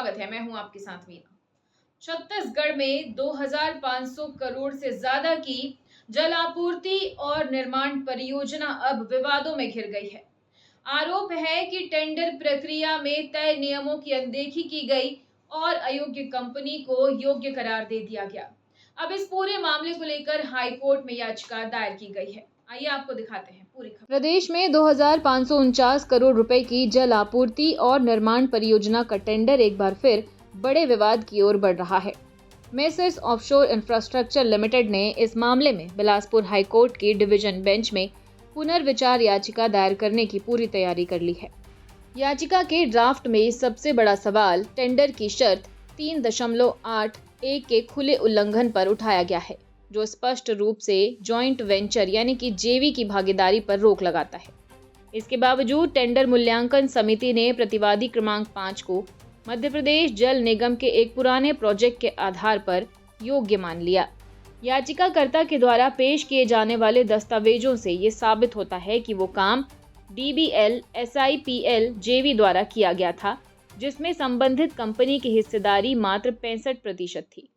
स्वागत है। मैं हूं आपके साथ मीना। छत्तीसगढ़ में 2500 करोड़ से ज्यादा की जल आपूर्ति और निर्माण परियोजना अब विवादों में घिर गई है। आरोप है कि टेंडर प्रक्रिया में तय नियमों की अनदेखी की गई और अयोग्य कंपनी को योग्य करार दे दिया गया। अब इस पूरे मामले को लेकर हाई कोर्ट में याचिका दायर की गई है। आइए आपको दिखाते हैं पूरी खबर। प्रदेश में 2549 करोड़ रुपए की जल आपूर्ति और निर्माण परियोजना का टेंडर एक बार फिर बड़े विवाद की ओर बढ़ रहा है। मेसर्स ऑफशोर इंफ्रास्ट्रक्चर लिमिटेड ने इस मामले में बिलासपुर हाई कोर्ट की डिवीजन बेंच में पुनर्विचार याचिका दायर करने की पूरी तैयारी कर ली है। याचिका के ड्राफ्ट में सबसे बड़ा सवाल टेंडर की शर्त 3.81 के खुले उल्लंघन पर उठाया गया है, जो स्पष्ट रूप से जॉइंट वेंचर यानी कि जेवी की भागीदारी पर रोक लगाता है। इसके बावजूद टेंडर मूल्यांकन समिति ने प्रतिवादी क्रमांक 5 को मध्य प्रदेश जल निगम के एक पुराने प्रोजेक्ट के आधार पर योग्य मान लिया। याचिकाकर्ता के द्वारा पेश किए जाने वाले दस्तावेजों से ये साबित होता है कि वो काम DBL SIPL जेवी द्वारा किया गया था, जिसमें संबंधित कंपनी की हिस्सेदारी मात्र 65% थी।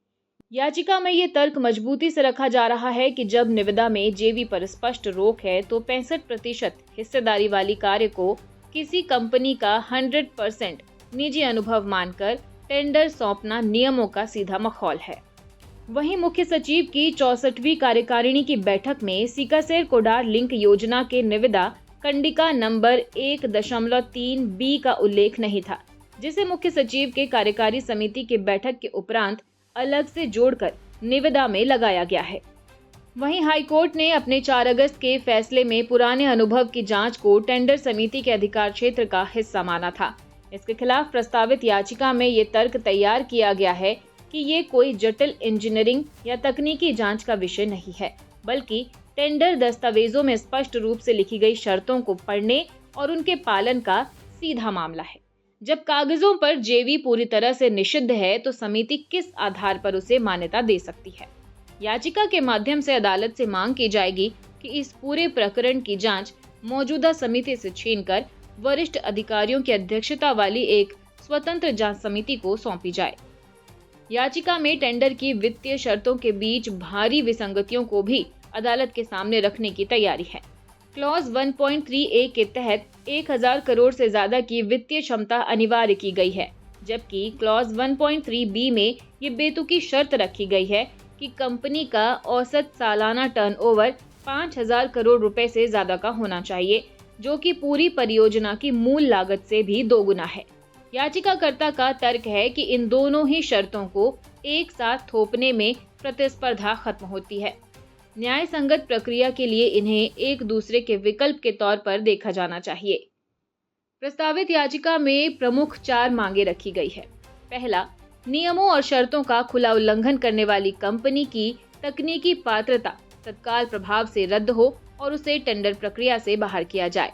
याचिका में ये तर्क मजबूती से रखा जा रहा है कि जब निविदा में जेवी पर स्पष्ट रोक है तो 65% हिस्सेदारी वाली कार्य को किसी कंपनी का 100% निजी अनुभव मानकर टेंडर सौंपना नियमों का सीधा मखौल है। वहीं मुख्य सचिव की 64वीं कार्यकारिणी की बैठक में सीकासेर कोडार लिंक योजना के निविदा कंडिका नंबर 1.3B का उल्लेख नहीं था, जिसे मुख्य सचिव के कार्यकारी समिति की बैठक के उपरांत अलग से जोड़कर निविदा में लगाया गया है। वहीं हाईकोर्ट ने अपने 4 अगस्त के फैसले में पुराने अनुभव की जांच को टेंडर समिति के अधिकार क्षेत्र का हिस्सा माना था। इसके खिलाफ प्रस्तावित याचिका में ये तर्क तैयार किया गया है कि ये कोई जटिल इंजीनियरिंग या तकनीकी जांच का विषय नहीं है, बल्कि टेंडर दस्तावेजों में स्पष्ट रूप से लिखी गई शर्तों को पढ़ने और उनके पालन का सीधा मामला है। जब कागजों पर जेवी पूरी तरह से निषिद्ध है तो समिति किस आधार पर उसे मान्यता दे सकती है? याचिका के माध्यम से अदालत से मांग की जाएगी कि इस पूरे प्रकरण की जांच मौजूदा समिति से छीनकर वरिष्ठ अधिकारियों की अध्यक्षता वाली एक स्वतंत्र जांच समिति को सौंपी जाए। याचिका में टेंडर की वित्तीय शर्तों के बीच भारी विसंगतियों को भी अदालत के सामने रखने की तैयारी है। क्लॉज 1.3A के तहत 1000 करोड़ से ज्यादा की वित्तीय क्षमता अनिवार्य की गई है, जबकि क्लॉज 1.3B में ये बेतुकी शर्त रखी गई है कि कंपनी का औसत सालाना टर्नओवर 5000 करोड़ रुपए से ज्यादा का होना चाहिए, जो कि पूरी परियोजना की मूल लागत से भी दोगुना है। याचिकाकर्ता का तर्क है कि इन दोनों ही शर्तों को एक साथ थोपने में प्रतिस्पर्धा खत्म होती है। न्याय संगत प्रक्रिया के लिए इन्हें एक दूसरे के विकल्प के तौर पर देखा जाना चाहिए। प्रस्तावित याचिका में प्रमुख 4 मांगे रखी गई है। पहला, नियमों और शर्तों का खुला उल्लंघन करने वाली कंपनी की तकनीकी पात्रता तत्काल प्रभाव से रद्द हो और उसे टेंडर प्रक्रिया से बाहर किया जाए।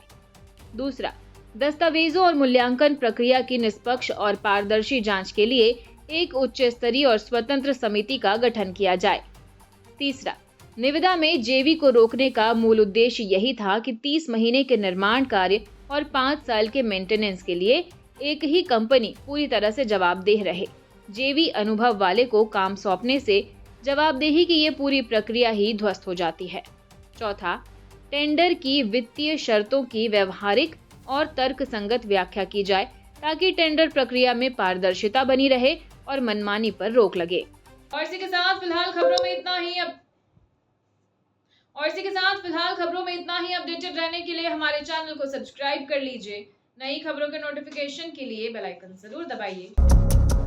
दूसरा, दस्तावेजों और मूल्यांकन प्रक्रिया की निष्पक्ष और पारदर्शी जांच के लिए एक उच्च स्तरीय और स्वतंत्र समिति का गठन किया जाए। तीसरा, निविदा में जेवी को रोकने का मूल उद्देश्य यही था कि 30 महीने के निर्माण कार्य और 5 साल के मेंटेनेंस के लिए एक ही कंपनी पूरी तरह से जवाबदेह रहे। जेवी अनुभव वाले को काम सौंपने से जवाबदेही की ये पूरी प्रक्रिया ही ध्वस्त हो जाती है। चौथा, टेंडर की वित्तीय शर्तों की व्यवहारिक और तर्कसंगत व्याख्या की जाए ताकि टेंडर प्रक्रिया में पारदर्शिता बनी रहे और मनमानी पर रोक लगे। और इसी के साथ फिलहाल खबरों में इतना ही अपडेटेड रहने के लिए हमारे चैनल को सब्सक्राइब कर लीजिए। नई खबरों के नोटिफिकेशन के लिए बेल आइकन जरूर दबाइए।